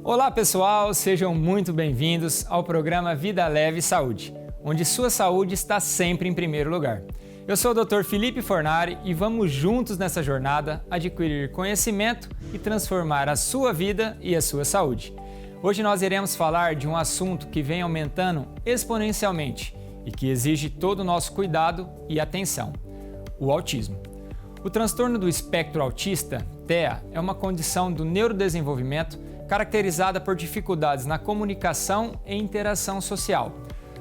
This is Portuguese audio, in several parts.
Olá pessoal, sejam muito bem-vindos ao programa Vida Leve Saúde, onde sua saúde está sempre em primeiro lugar. Eu sou o Dr. Felipe Fornari e vamos juntos nessa jornada adquirir conhecimento e transformar a sua vida e a sua saúde. Hoje nós iremos falar de um assunto que vem aumentando exponencialmente e que exige todo o nosso cuidado e atenção: o autismo. O transtorno do espectro autista, TEA, é uma condição do neurodesenvolvimento caracterizada por dificuldades na comunicação e interação social,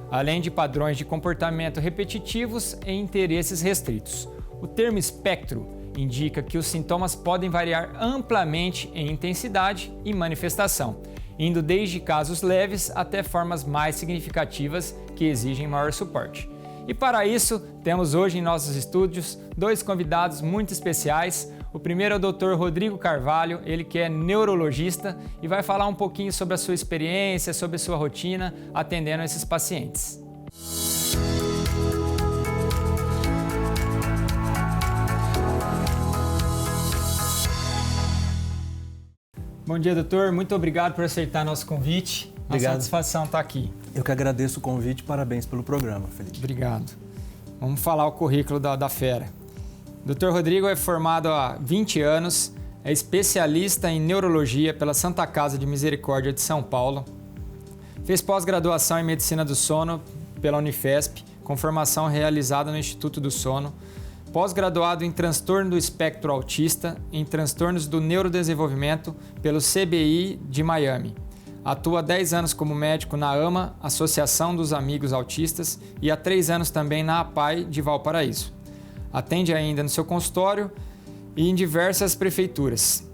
além de padrões de comportamento repetitivos e interesses restritos. O termo espectro indica que os sintomas podem variar amplamente em intensidade e manifestação, indo desde casos leves até formas mais significativas que exigem maior suporte. E para isso, temos hoje em nossos estúdios dois convidados muito especiais. O primeiro é o Dr. Rodrigo Carvalho, ele que é neurologista e vai falar um pouquinho sobre a sua experiência, sobre a sua rotina atendendo esses pacientes. Bom dia, doutor. Muito obrigado por aceitar nosso convite. Obrigado. Uma satisfação estar aqui. Eu que agradeço o convite. Parabéns pelo programa, Felipe. Obrigado. Vamos falar o currículo da fera. Dr. Rodrigo é formado há 20 anos, é especialista em neurologia pela Santa Casa de Misericórdia de São Paulo. Fez pós-graduação em Medicina do Sono pela Unifesp, com formação realizada no Instituto do Sono. Pós-graduado em transtorno do espectro autista, em transtornos do neurodesenvolvimento pelo CBI de Miami. Atua há 10 anos como médico na AMA, Associação dos Amigos Autistas, e há 3 anos também na APAI de Valparaíso. Atende ainda no seu consultório e em diversas prefeituras,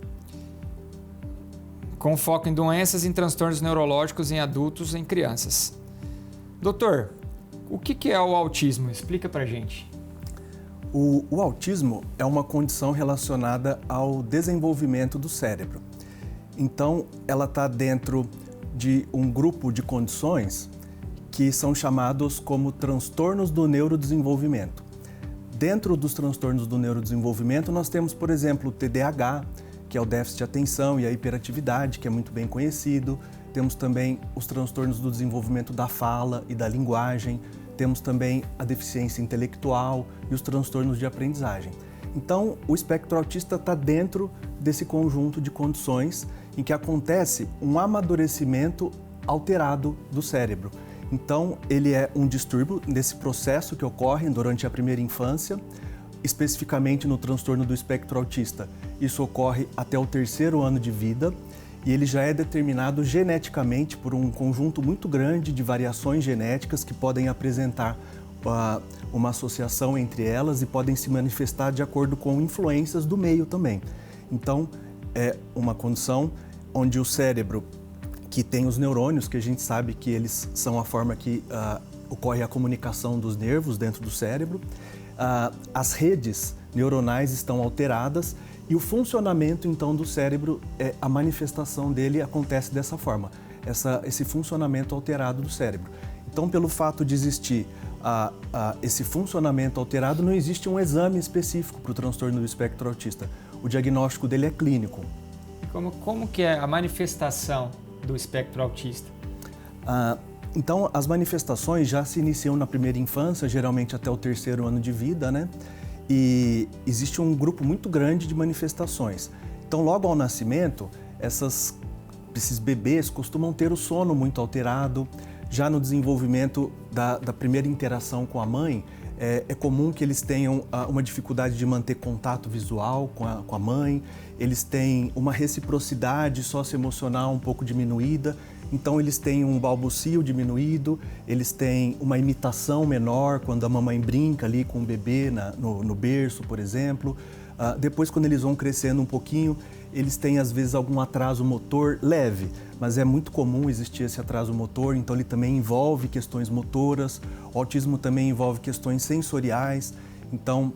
com foco em doenças e transtornos neurológicos em adultos e em crianças. Doutor, o que é o autismo? Explica pra gente. O autismo é uma condição relacionada ao desenvolvimento do cérebro. Então, ela está dentro de um grupo de condições que são chamados como transtornos do neurodesenvolvimento. Dentro dos transtornos do neurodesenvolvimento, nós temos, por exemplo, o TDAH, que é o déficit de atenção e a hiperatividade, que é muito bem conhecido. Temos também os transtornos do desenvolvimento da fala e da linguagem. Temos também a deficiência intelectual e os transtornos de aprendizagem. Então, o espectro autista está dentro desse conjunto de condições em que acontece um amadurecimento alterado do cérebro. Então, ele é um distúrbio desse processo que ocorre durante a primeira infância, especificamente no transtorno do espectro autista. Isso ocorre até o 3º ano de vida e ele já é determinado geneticamente por um conjunto muito grande de variações genéticas que podem apresentar uma associação entre elas e podem se manifestar de acordo com influências do meio também. Então, é uma condição onde o cérebro, que tem os neurônios, que a gente sabe que eles são a forma que ocorre a comunicação dos nervos dentro do cérebro, as redes neuronais estão alteradas e o funcionamento, então, do cérebro, a manifestação dele acontece dessa forma, esse funcionamento alterado do cérebro. Então, pelo fato de existir esse funcionamento alterado, não existe um exame específico para o transtorno do espectro autista. O diagnóstico dele é clínico. Como que é a manifestação do espectro autista? Então, as manifestações já se iniciam na primeira infância, geralmente até o 3º ano de vida, né? E existe um grupo muito grande de manifestações. Então, logo ao nascimento, esses bebês costumam ter o sono muito alterado. Já no desenvolvimento da primeira interação com a mãe, é comum que eles tenham uma dificuldade de manter contato visual com a mãe, eles têm uma reciprocidade socioemocional um pouco diminuída, então eles têm um balbucio diminuído, eles têm uma imitação menor quando a mamãe brinca ali com o bebê no berço, por exemplo. Depois, quando eles vão crescendo um pouquinho, eles têm às vezes algum atraso motor leve, mas é muito comum existir esse atraso motor, então ele também envolve questões motoras. O autismo também envolve questões sensoriais, então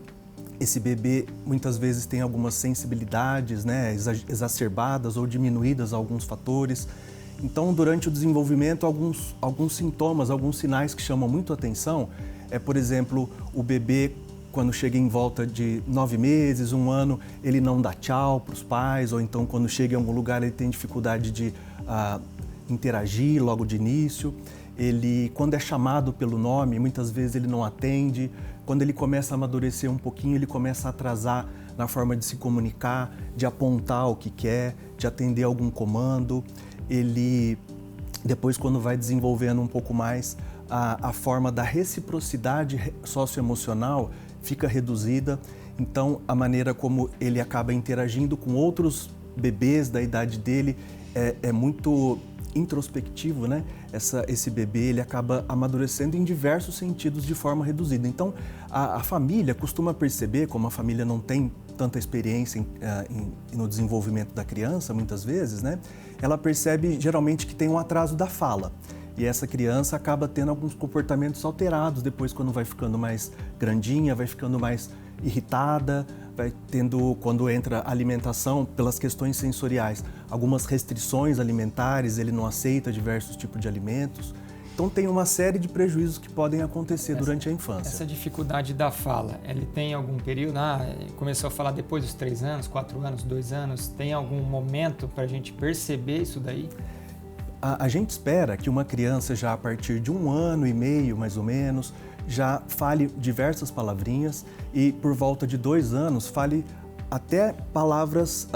esse bebê muitas vezes tem algumas sensibilidades, né, exacerbadas ou diminuídas a alguns fatores. Então, durante o desenvolvimento, alguns sintomas, alguns sinais que chamam muito a atenção por exemplo, o bebê quando chega em volta de 9 meses, 1 ano, ele não dá tchau para os pais, ou então quando chega em algum lugar ele tem dificuldade de interagir logo de início. Ele, quando é chamado pelo nome, muitas vezes ele não atende. Quando ele começa a amadurecer um pouquinho, ele começa a atrasar na forma de se comunicar, de apontar o que quer, de atender algum comando. Ele, depois, quando vai desenvolvendo um pouco mais, a forma da reciprocidade socioemocional fica reduzida. Então, a maneira como ele acaba interagindo com outros bebês da idade dele é muito introspectivo, né? Esse bebê, ele acaba amadurecendo em diversos sentidos de forma reduzida. Então, a família costuma perceber, como a família não tem tanta experiência no desenvolvimento da criança, muitas vezes, né? Ela percebe geralmente que tem um atraso da fala. E essa criança acaba tendo alguns comportamentos alterados depois, quando vai ficando mais grandinha, vai ficando mais irritada, vai tendo, quando entra a alimentação, pelas questões sensoriais, algumas restrições alimentares, ele não aceita diversos tipos de alimentos. Então tem uma série de prejuízos que podem acontecer durante a infância. Essa dificuldade da fala, ele tem algum período? Começou a falar depois dos 3 anos, 4 anos, 2 anos, tem algum momento para a gente perceber isso daí? A gente espera que uma criança já a partir de 1 ano e meio, mais ou menos, já fale diversas palavrinhas e por volta de 2 anos fale até palavras,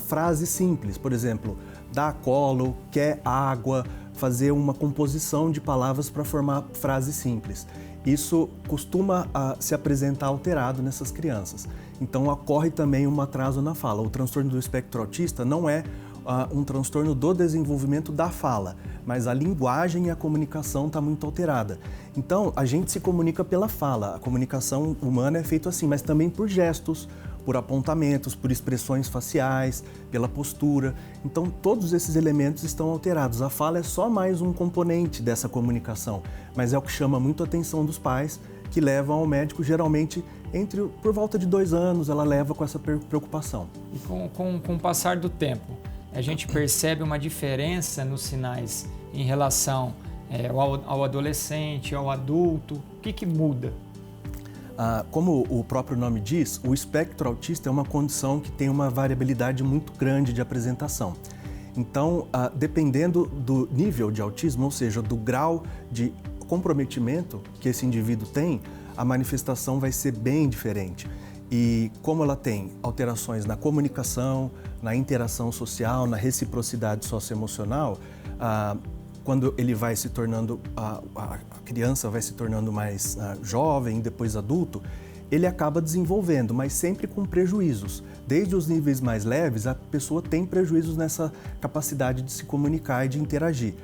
frases simples. Por exemplo, dá colo, quer água, fazer uma composição de palavras para formar frases simples. Isso costuma se apresentar alterado nessas crianças. Então ocorre também um atraso na fala. O transtorno do espectro autista não é um transtorno do desenvolvimento da fala, mas a linguagem e a comunicação está muito alterada. Então, a gente se comunica pela fala, a comunicação humana é feita assim, mas também por gestos, por apontamentos, por expressões faciais, pela postura. Então, todos esses elementos estão alterados. A fala é só mais um componente dessa comunicação, mas é o que chama muito a atenção dos pais, que levam ao médico geralmente por volta de 2 anos, ela leva com essa preocupação. E com o passar do tempo, a gente percebe uma diferença nos sinais em relação ao adolescente, ao adulto? O que muda? Como o próprio nome diz, o espectro autista é uma condição que tem uma variabilidade muito grande de apresentação. Então, dependendo do nível de autismo, ou seja, do grau de comprometimento que esse indivíduo tem, a manifestação vai ser bem diferente. E como ela tem alterações na comunicação, na interação social, na reciprocidade socioemocional, quando ele vai se tornando, a criança vai se tornando mais jovem, depois adulto, ele acaba desenvolvendo, mas sempre com prejuízos. Desde os níveis mais leves, a pessoa tem prejuízos nessa capacidade de se comunicar e de interagir.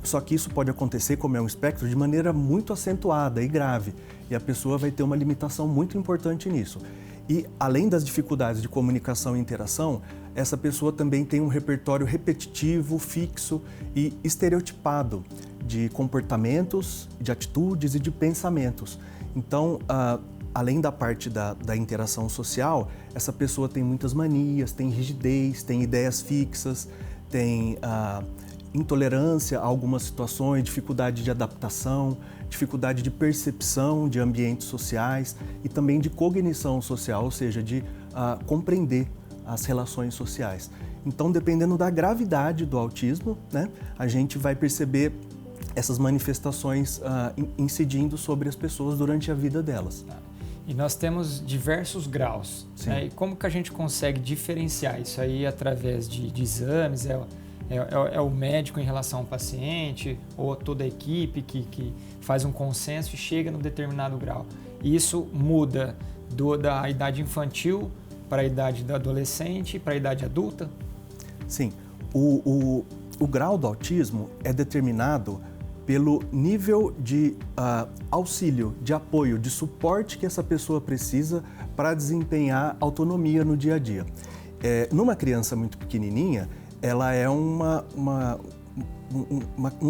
Só que isso pode acontecer, como é um espectro, de maneira muito acentuada e grave. E a pessoa vai ter uma limitação muito importante nisso. E, além das dificuldades de comunicação e interação, essa pessoa também tem um repertório repetitivo, fixo e estereotipado de comportamentos, de atitudes e de pensamentos. Então, além da parte da interação social, essa pessoa tem muitas manias, tem rigidez, tem ideias fixas, tem intolerância a algumas situações, dificuldade de adaptação, dificuldade de percepção de ambientes sociais e também de cognição social, ou seja, de compreender as relações sociais. Então, dependendo da gravidade do autismo, né, a gente vai perceber essas manifestações incidindo sobre as pessoas durante a vida delas. E nós temos diversos graus, né? E como que a gente consegue diferenciar isso aí através de exames? É o médico em relação ao paciente ou toda a equipe que faz um consenso e chega num determinado grau? E isso muda da idade infantil para a idade do adolescente, para a idade adulta? Sim. O grau do autismo é determinado pelo nível de auxílio, de apoio, de suporte que essa pessoa precisa para desempenhar autonomia no dia a dia. Numa criança muito pequenininha, ela é um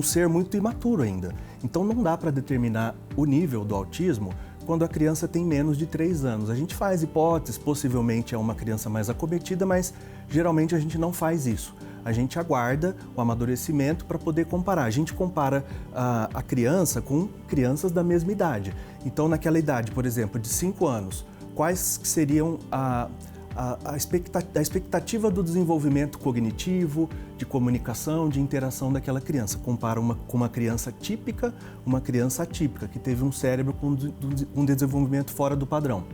ser muito imaturo ainda. Então não dá para determinar o nível do autismo quando a criança tem menos de 3 anos. A gente faz hipóteses, possivelmente é uma criança mais acometida, mas geralmente a gente não faz isso. A gente aguarda o amadurecimento para poder comparar. A gente compara a criança com crianças da mesma idade. Então, naquela idade, por exemplo, de 5 anos, quais seriam a expectativa do desenvolvimento cognitivo, de comunicação, de interação daquela criança. Compara com uma criança típica, uma criança atípica, que teve um cérebro com um desenvolvimento fora do padrão.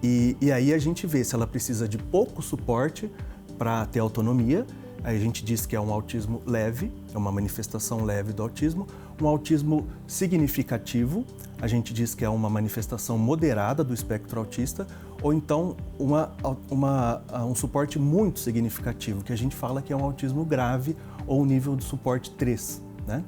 E aí a gente vê se ela precisa de pouco suporte para ter autonomia. Aí a gente diz que é um autismo leve, é uma manifestação leve do autismo. Um autismo significativo, a gente diz que é uma manifestação moderada do espectro autista, ou então um suporte muito significativo, que a gente fala que é um autismo grave ou nível de suporte 3, né?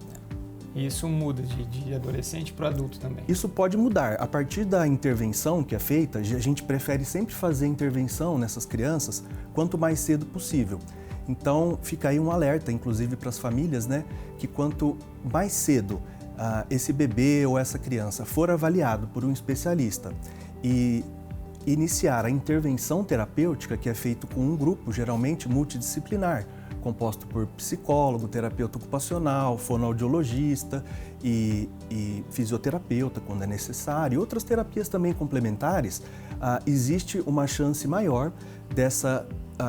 E isso muda de adolescente para adulto também? Isso pode mudar. A partir da intervenção que é feita, a gente prefere sempre fazer intervenção nessas crianças quanto mais cedo possível. Então, fica aí um alerta, inclusive para as famílias, né, que quanto mais cedo esse bebê ou essa criança for avaliado por um especialista e iniciar a intervenção terapêutica, que é feito com um grupo, geralmente multidisciplinar, composto por psicólogo, terapeuta ocupacional, fonoaudiologista e fisioterapeuta, quando é necessário, e outras terapias também complementares, existe uma chance maior dessa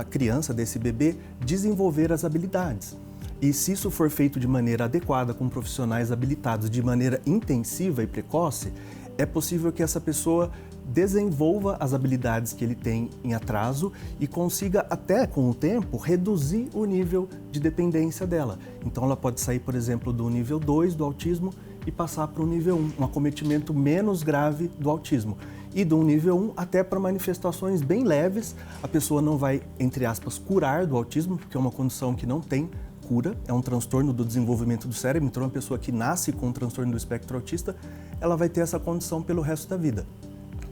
criança, desse bebê, desenvolver as habilidades. E se isso for feito de maneira adequada, com profissionais habilitados, de maneira intensiva e precoce, é possível que essa pessoa desenvolva as habilidades que ele tem em atraso e consiga até, com o tempo, reduzir o nível de dependência dela. Então ela pode sair, por exemplo, do nível 2 do autismo e passar para o nível 1, um acometimento menos grave do autismo. E do nível 1 até para manifestações bem leves, a pessoa não vai, entre aspas, curar do autismo, porque é uma condição que não tem cura, é um transtorno do desenvolvimento do cérebro, então uma pessoa que nasce com um transtorno do espectro autista, ela vai ter essa condição pelo resto da vida.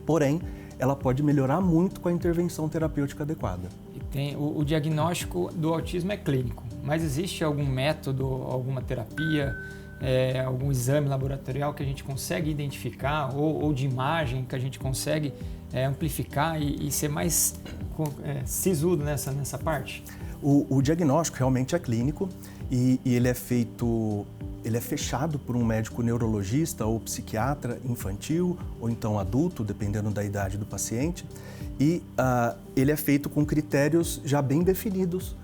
Porém, ela pode melhorar muito com a intervenção terapêutica adequada. E o diagnóstico do autismo é clínico, mas existe algum método, alguma terapia, algum exame laboratorial que a gente consegue identificar ou de imagem que a gente consegue amplificar e ser mais sisudo nessa parte? O diagnóstico realmente é clínico e ele é fechado por um médico neurologista ou psiquiatra infantil ou então adulto, dependendo da idade do paciente, e ele é feito com critérios já bem definidos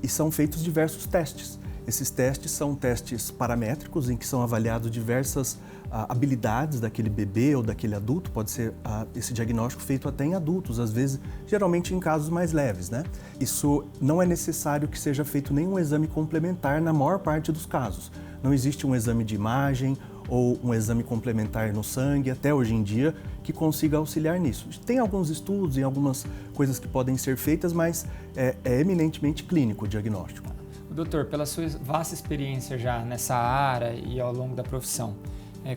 e são feitos diversos testes. Esses testes são testes paramétricos em que são avaliados diversas habilidades daquele bebê ou daquele adulto. Pode ser esse diagnóstico feito até em adultos, às vezes, geralmente em casos mais leves, né? Isso não é necessário que seja feito nenhum exame complementar na maior parte dos casos. Não existe um exame de imagem ou um exame complementar no sangue, até hoje em dia, que consiga auxiliar nisso. Tem alguns estudos e algumas coisas que podem ser feitas, mas é eminentemente clínico o diagnóstico. Doutor, pela sua vasta experiência já nessa área e ao longo da profissão,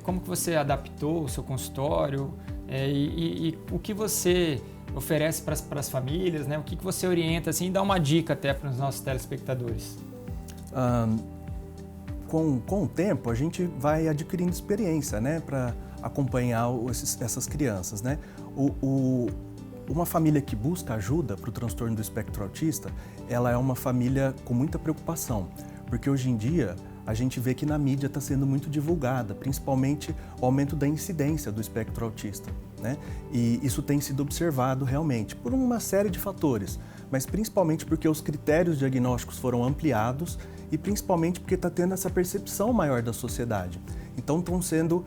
como que você adaptou o seu consultório e o que você oferece para as famílias, né? O que você orienta, assim, dá uma dica até para os nossos telespectadores? Com o tempo, a gente vai adquirindo experiência, né, para acompanhar essas crianças, né? Uma família que busca ajuda para o transtorno do espectro autista, ela é uma família com muita preocupação, porque hoje em dia a gente vê que na mídia está sendo muito divulgada, principalmente o aumento da incidência do espectro autista, né? E isso tem sido observado realmente por uma série de fatores, mas principalmente porque os critérios diagnósticos foram ampliados e principalmente porque está tendo essa percepção maior da sociedade. Então estão sendo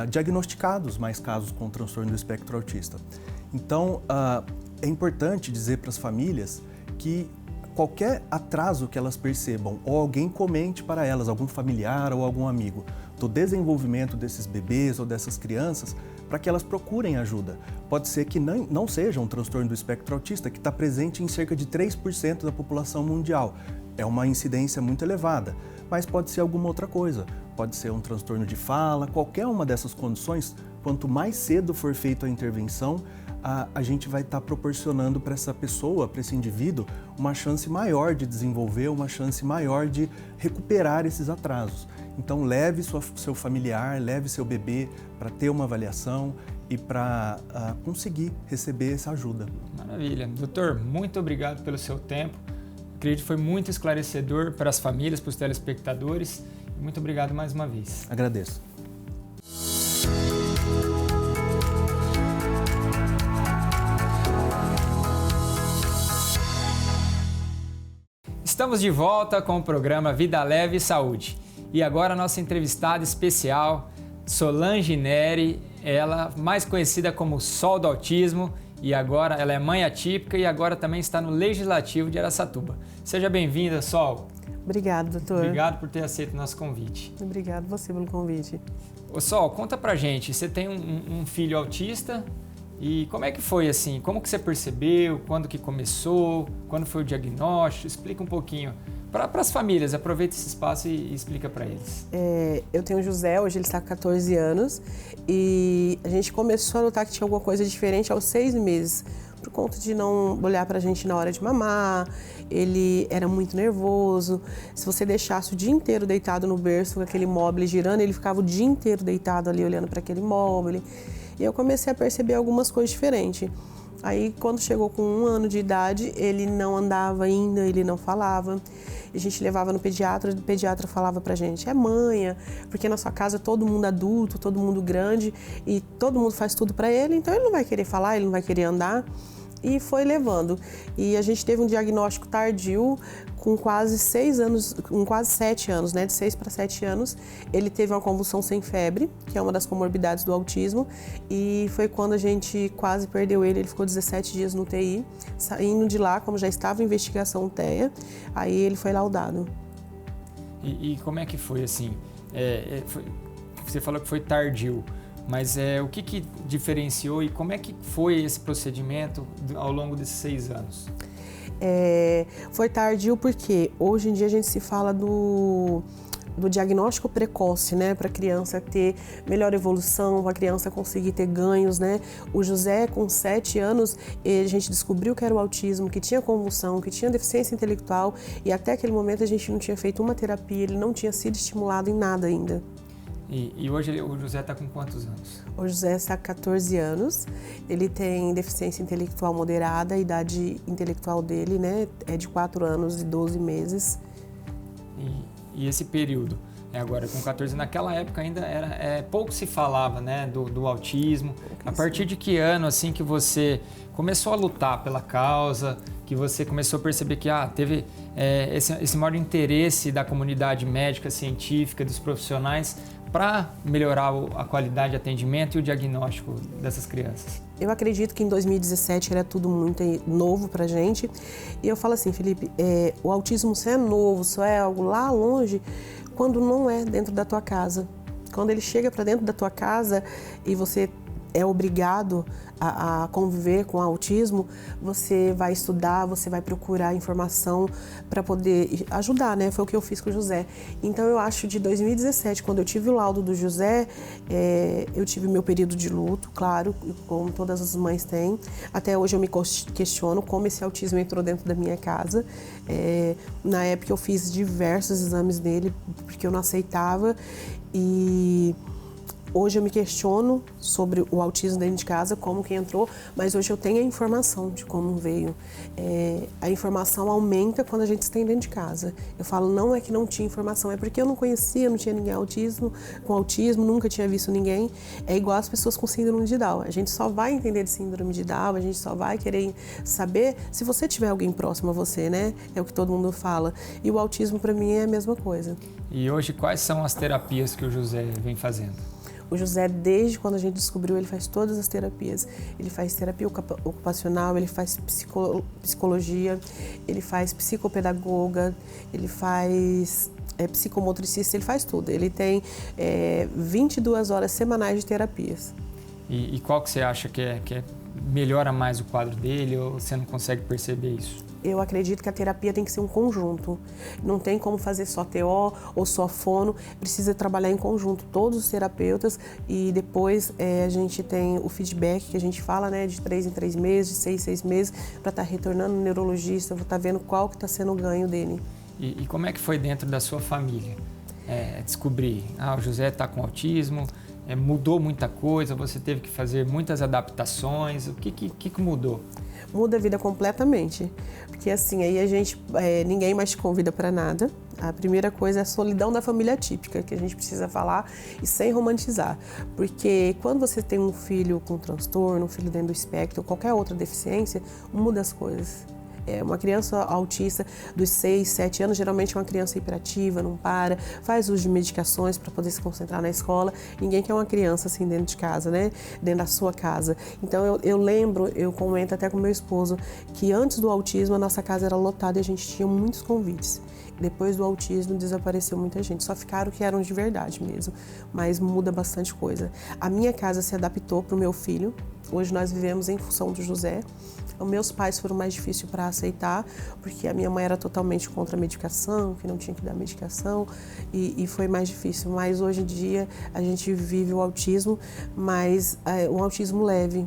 diagnosticados mais casos com transtorno do espectro autista. Então, é importante dizer para as famílias que qualquer atraso que elas percebam ou alguém comente para elas, algum familiar ou algum amigo, do desenvolvimento desses bebês ou dessas crianças, para que elas procurem ajuda. Pode ser que não seja um transtorno do espectro autista, que está presente em cerca de 3% da população mundial. É uma incidência muito elevada, mas pode ser alguma outra coisa. Pode ser um transtorno de fala, qualquer uma dessas condições, quanto mais cedo for feita a intervenção, a gente vai estar proporcionando para essa pessoa, para esse indivíduo, uma chance maior de desenvolver, uma chance maior de recuperar esses atrasos. Então leve seu familiar, leve seu bebê para ter uma avaliação e para conseguir receber essa ajuda. Maravilha. Doutor, muito obrigado pelo seu tempo. Acredito que foi muito esclarecedor para as famílias, para os telespectadores. Muito obrigado mais uma vez. Agradeço. Estamos de volta com o programa Vida Leve e Saúde. E agora a nossa entrevistada especial, Solange Neri, ela mais conhecida como Sol do Autismo, e agora ela é mãe atípica e agora também está no Legislativo de Araçatuba. Seja bem-vinda, Sol. Obrigado, doutor. Obrigado por ter aceito o nosso convite. Obrigado você pelo convite. Ô Sol, conta pra gente, você tem um filho autista e como é que foi assim? Como que você percebeu? Quando que começou? Quando foi o diagnóstico? Explica um pouquinho. Para as famílias, aproveita esse espaço e explica para eles. Eu tenho o José, hoje ele está com 14 anos e a gente começou a notar que tinha alguma coisa diferente aos 6 meses, por conta de não olhar para a gente na hora de mamar, ele era muito nervoso. Se você deixasse o dia inteiro deitado no berço com aquele móvel girando, ele ficava o dia inteiro deitado ali olhando para aquele móvel. E eu comecei a perceber algumas coisas diferentes. Aí, quando chegou com 1 ano de idade, ele não andava ainda, ele não falava. A gente levava no pediatra, o pediatra falava pra gente, é manha, porque na sua casa todo mundo adulto, todo mundo grande e todo mundo faz tudo pra ele, então ele não vai querer falar, ele não vai querer andar. E foi levando. E a gente teve um diagnóstico tardio com quase 6 anos, com quase 7 anos, né? De 6 para 7 anos. Ele teve uma convulsão sem febre, que é uma das comorbidades do autismo. E foi quando a gente quase perdeu ele. Ele ficou 17 dias no UTI. Saindo de lá, como já estava em investigação TEA, aí ele foi laudado. E como é que foi assim? Você falou que foi tardio. Mas o que diferenciou e como é que foi esse procedimento ao longo desses 6 anos? Foi tardio porque hoje em dia a gente se fala do diagnóstico precoce, né? Para a criança ter melhor evolução, para a criança conseguir ter ganhos, né? O José, com 7 anos, a gente descobriu que era o autismo, que tinha convulsão, que tinha deficiência intelectual e até aquele momento a gente não tinha feito uma terapia, ele não tinha sido estimulado em nada ainda. E hoje o José está com quantos anos? O José está com 14 anos, ele tem deficiência intelectual moderada, a idade intelectual dele, né, é de 4 anos e 12 meses. E esse período, agora com 14, naquela época ainda pouco se falava, né, do autismo. A partir de que ano assim que você começou a lutar pela causa, que você começou a perceber que teve esse maior interesse da comunidade médica, científica, dos profissionais para melhorar a qualidade de atendimento e o diagnóstico dessas crianças? Eu acredito que em 2017 era tudo muito novo pra gente. E eu falo assim, Felipe, o autismo só é novo, só é algo lá longe, quando não é dentro da tua casa. Quando ele chega para dentro da tua casa e você é obrigado a conviver com o autismo, você vai estudar, você vai procurar informação para poder ajudar, né? Foi o que eu fiz com o José. Então eu acho de 2017, quando eu tive o laudo do José, eu tive meu período de luto, claro, como todas as mães têm. Até hoje eu me questiono como esse autismo entrou dentro da minha casa. Na época eu fiz diversos exames dele, porque eu não aceitava e hoje eu me questiono sobre o autismo dentro de casa, como que entrou, mas hoje eu tenho a informação de como veio. A informação aumenta quando a gente está dentro de casa. Eu falo, não é que não tinha informação, é porque eu não conhecia, não tinha ninguém com autismo, nunca tinha visto ninguém. É igual as pessoas com síndrome de Down. A gente só vai entender de síndrome de Down, a gente só vai querer saber se você tiver alguém próximo a você, né? É o que todo mundo fala. E o autismo, para mim, é a mesma coisa. E hoje, quais são as terapias que o José vem fazendo? O José, desde quando a gente descobriu, ele faz todas as terapias. Ele faz terapia ocupacional, ele faz psicologia, ele faz psicopedagoga, ele faz psicomotricista, ele faz tudo. Ele tem 22 horas semanais de terapias. E qual que você acha que melhora mais o quadro dele ou você não consegue perceber isso? Eu acredito que a terapia tem que ser um conjunto. Não tem como fazer só TO ou só fono, precisa trabalhar em conjunto, todos os terapeutas, e depois a gente tem o feedback que a gente fala, né, de 3 em 3 meses, de 6 em 6 meses, para estar retornando no neurologista, para estar vendo qual que está sendo o ganho dele. E como é que foi dentro da sua família descobrir, o José está com autismo, mudou muita coisa, você teve que fazer muitas adaptações, o que mudou? Muda a vida completamente, porque assim, aí a gente, ninguém mais te convida para nada. A primeira coisa é a solidão da família típica, que a gente precisa falar e sem romantizar, porque quando você tem um filho com transtorno, um filho dentro do espectro, ou qualquer outra deficiência, muda as coisas. Uma criança autista dos 6, 7 anos, geralmente é uma criança hiperativa, não para, faz uso de medicações para poder se concentrar na escola. Ninguém quer uma criança assim dentro de casa, né? Dentro da sua casa. Então eu lembro, eu comento até com meu esposo, que antes do autismo a nossa casa era lotada e a gente tinha muitos convites. Depois do autismo desapareceu muita gente, só ficaram que eram de verdade mesmo, mas muda bastante coisa. A minha casa se adaptou para o meu filho, hoje nós vivemos em função do José. Os meus pais foram mais difíceis para aceitar, porque a minha mãe era totalmente contra a medicação, que não tinha que dar medicação, e foi mais difícil. Mas hoje em dia a gente vive o autismo, mas um autismo leve.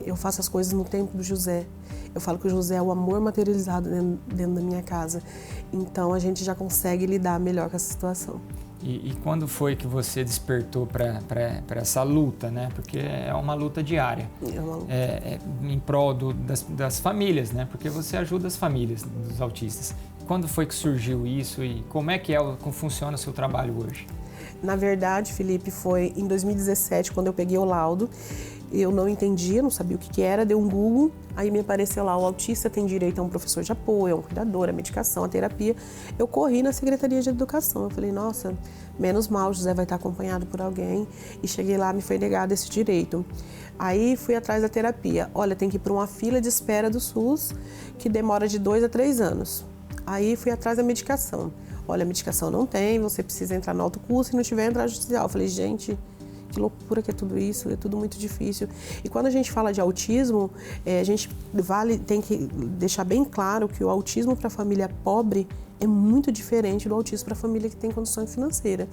Eu faço as coisas no tempo do José. Eu falo que o José é o amor materializado dentro da minha casa. Então a gente já consegue lidar melhor com essa situação. E quando foi que você despertou para essa luta, né? Porque é uma luta diária. É uma luta. Em prol das famílias, né? Porque você ajuda as famílias dos autistas. Quando foi que surgiu isso e como funciona o seu trabalho hoje? Na verdade, Felipe, foi em 2017, quando eu peguei o laudo. Eu não entendia, não sabia o que era, dei um Google, aí me apareceu lá, o autista tem direito a um professor de apoio, a um cuidador, a medicação, a terapia. Eu corri na Secretaria de Educação, eu falei, nossa, menos mal, o José vai estar acompanhado por alguém. E cheguei lá, me foi negado esse direito. Aí fui atrás da terapia. Olha, tem que ir para uma fila de espera do SUS, que demora de 2 a 3 anos. Aí fui atrás da medicação. Olha, a medicação não tem, você precisa entrar no alto custo, e não tiver, entrar judicial. Eu falei, gente, que loucura que é tudo isso, é tudo muito difícil. E quando a gente fala de autismo, a gente tem que deixar bem claro que o autismo para a família pobre é muito diferente do autismo para a família que tem condição financeira,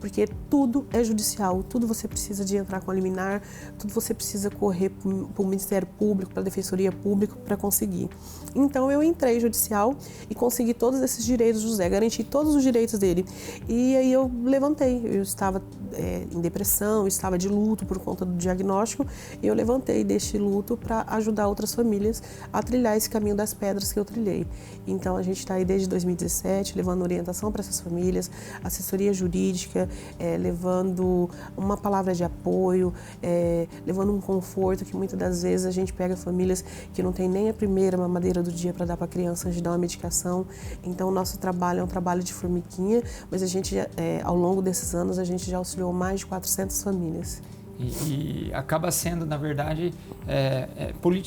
porque tudo é judicial, tudo você precisa de entrar com a liminar, tudo você precisa correr para o Ministério Público, para a Defensoria Pública para conseguir. Então eu entrei judicial e consegui todos esses direitos do José, garanti todos os direitos dele. E aí eu levantei, eu estava em depressão, estava de luto por conta do diagnóstico, e eu levantei deste luto para ajudar outras famílias a trilhar esse caminho das pedras que eu trilhei. Então a gente está aí desde 2017, levando orientação para essas famílias, assessoria jurídica, levando uma palavra de apoio, levando um conforto, que muitas das vezes a gente pega famílias que não tem nem a primeira mamadeira do dia para dar para a criança antes de dar uma medicação. Então o nosso trabalho é um trabalho de formiguinha, mas a gente, ao longo desses anos, a gente já auxiliou mais de 400 famílias. E acaba sendo, na verdade,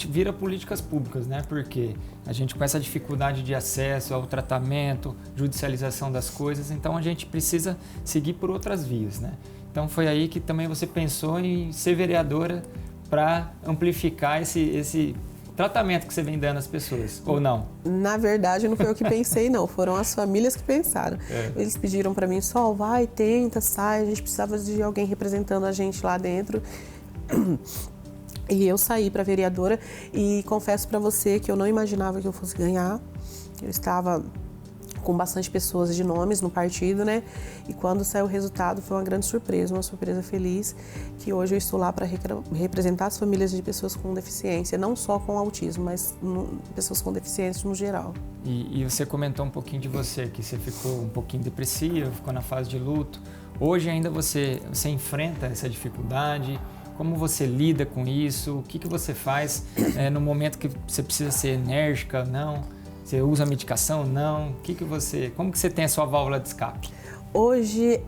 vira políticas públicas, né? Porque a gente com essa dificuldade de acesso ao tratamento, judicialização das coisas, então a gente precisa seguir por outras vias, né? Então foi aí que também você pensou em ser vereadora para amplificar esse tratamento que você vem dando às pessoas, ou não? Na verdade, não foi eu que pensei, não. Foram as famílias que pensaram. Eles pediram para mim, Sol, vai, tenta, sai. A gente precisava de alguém representando a gente lá dentro. E eu saí para vereadora e confesso para você que eu não imaginava que eu fosse ganhar. Eu estava com bastante pessoas de nomes no partido, né? E quando saiu o resultado foi uma surpresa feliz, que hoje eu estou lá para representar as famílias de pessoas com deficiência, não só com autismo, mas pessoas com deficiência no geral. E você comentou um pouquinho de você, que você ficou um pouquinho depressiva, ficou na fase de luto. Hoje ainda você enfrenta essa dificuldade? Como você lida com isso? O que você faz no momento que você precisa ser enérgica, não? Você usa a medicação? Não? Como que você tem a sua válvula de escape? Hoje,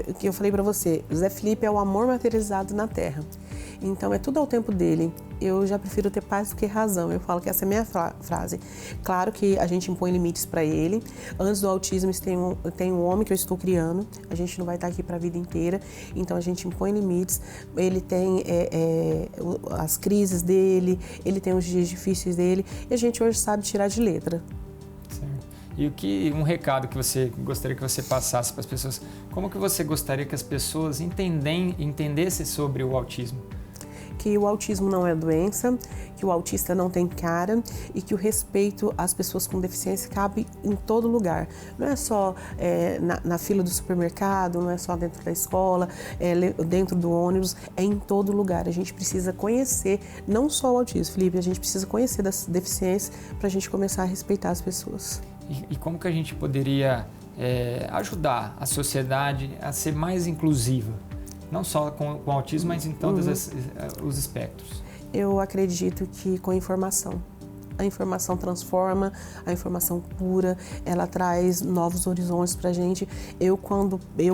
o que eu falei para você, José Felipe é o amor materializado na Terra. Então, é tudo ao tempo dele. Eu já prefiro ter paz do que razão. Eu falo que essa é a minha frase. Claro que a gente impõe limites para ele. Antes do autismo, tem um homem que eu estou criando. A gente não vai estar aqui para a vida inteira. Então, a gente impõe limites. Ele tem as crises dele, ele tem os dias difíceis dele. E a gente hoje sabe tirar de letra. E um recado que você gostaria que você passasse para as pessoas? Como que você gostaria que as pessoas entendessem sobre o autismo? Que o autismo não é doença, que o autista não tem cara e que o respeito às pessoas com deficiência cabe em todo lugar. Não é só na fila do supermercado, não é só dentro da escola, dentro do ônibus, é em todo lugar. A gente precisa conhecer não só o autismo, Felipe, a gente precisa conhecer das deficiências para a gente começar a respeitar as pessoas. E como que a gente poderia ajudar a sociedade a ser mais inclusiva? Não só com autismo, mas em todos os espectros. Eu acredito que com informação. a informação transforma, a informação cura, ela traz novos horizontes pra gente. Eu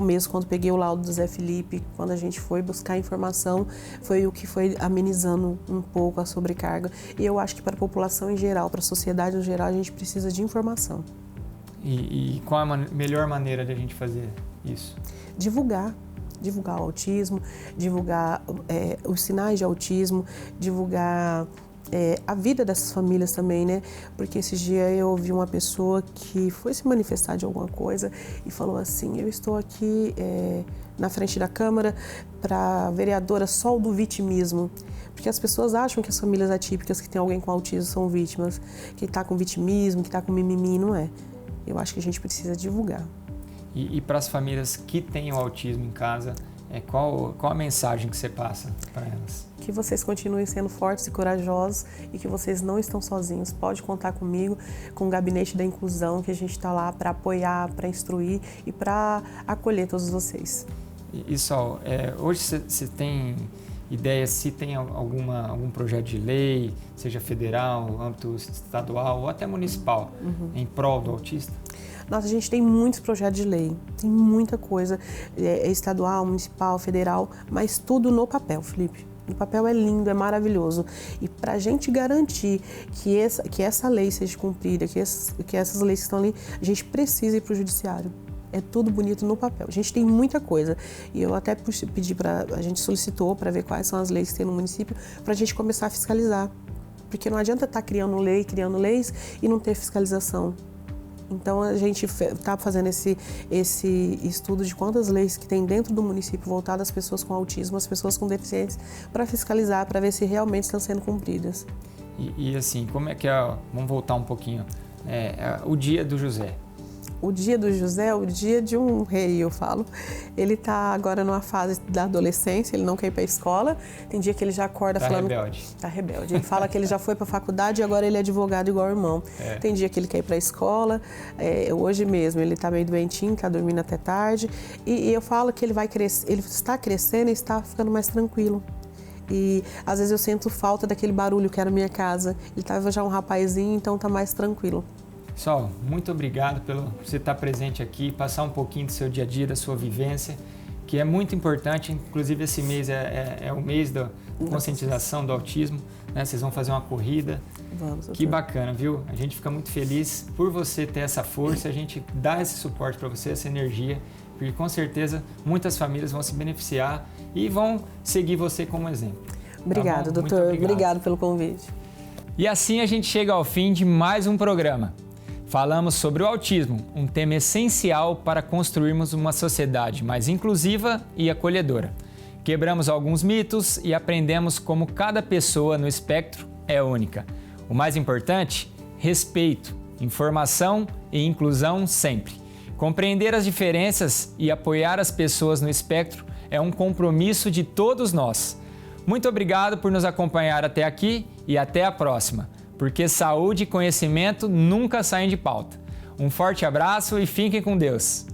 mesmo, quando peguei o laudo do Zé Felipe, quando a gente foi buscar informação, foi o que foi amenizando um pouco a sobrecarga. E eu acho que para a população em geral, para a sociedade em geral, a gente precisa de informação. E qual é a melhor maneira de a gente fazer isso? Divulgar o autismo, divulgar os sinais de autismo, divulgar a vida dessas famílias também, né? Porque esses dias eu ouvi uma pessoa que foi se manifestar de alguma coisa e falou assim: eu estou aqui na frente da Câmara para vereadora só do vitimismo. Porque as pessoas acham que as famílias atípicas que tem alguém com autismo são vítimas, que está com vitimismo, que está com mimimi, não é. Eu acho que a gente precisa divulgar. E para as famílias que têm o autismo em casa, qual a mensagem que você passa para elas? Que vocês continuem sendo fortes e corajosos e que vocês não estão sozinhos. Pode contar comigo, com o Gabinete da Inclusão, que a gente está lá para apoiar, para instruir e para acolher todos vocês. E Sol, hoje você tem ideia se tem algum projeto de lei, seja federal, âmbito estadual ou até municipal, em prol do autista? Nossa, a gente tem muitos projetos de lei, tem muita coisa, estadual, municipal, federal, mas tudo no papel, Felipe. O papel é lindo, é maravilhoso. E para a gente garantir que essa lei seja cumprida, que essas leis que estão ali, a gente precisa ir para o judiciário. É tudo bonito no papel. A gente tem muita coisa. E eu até pedi a gente solicitou para ver quais são as leis que tem no município, para a gente começar a fiscalizar. Porque não adianta estar criando leis e não ter fiscalização. Então a gente está fazendo esse estudo de quantas leis que tem dentro do município voltadas às pessoas com autismo, às pessoas com deficiências, para fiscalizar, para ver se realmente estão sendo cumpridas. E assim, como é que vamos voltar um pouquinho, o dia do José? O dia do José é o dia de um rei, eu falo. Ele está agora numa fase da adolescência, ele não quer ir para a escola. Tem dia que ele já acorda falando... Rebelde. Tá rebelde. Ele fala que ele já foi para a faculdade e agora ele é advogado igual o irmão. Tem dia que ele quer ir para a escola. Hoje mesmo ele está meio doentinho, está dormindo até tarde. E eu falo que ele vai crescer, ele está crescendo e está ficando mais tranquilo. E às vezes eu sinto falta daquele barulho que era minha casa. Ele estava já um rapazinho, então está mais tranquilo. Sol, muito obrigado por você estar presente aqui, passar um pouquinho do seu dia a dia, da sua vivência, que é muito importante. Inclusive esse mês é o mês da conscientização do autismo, né? Vocês vão fazer uma corrida. Vamos. Que bacana, viu? A gente fica muito feliz por você ter essa força, a gente dá esse suporte para você, essa energia, porque com certeza muitas famílias vão se beneficiar e vão seguir você como exemplo. Obrigado, tá doutor. Obrigado pelo convite. E assim a gente chega ao fim de mais um programa. Falamos sobre o autismo, um tema essencial para construirmos uma sociedade mais inclusiva e acolhedora. Quebramos alguns mitos e aprendemos como cada pessoa no espectro é única. O mais importante, respeito, informação e inclusão sempre. Compreender as diferenças e apoiar as pessoas no espectro é um compromisso de todos nós. Muito obrigado por nos acompanhar até aqui e até a próxima. Porque saúde e conhecimento nunca saem de pauta. Um forte abraço e fiquem com Deus!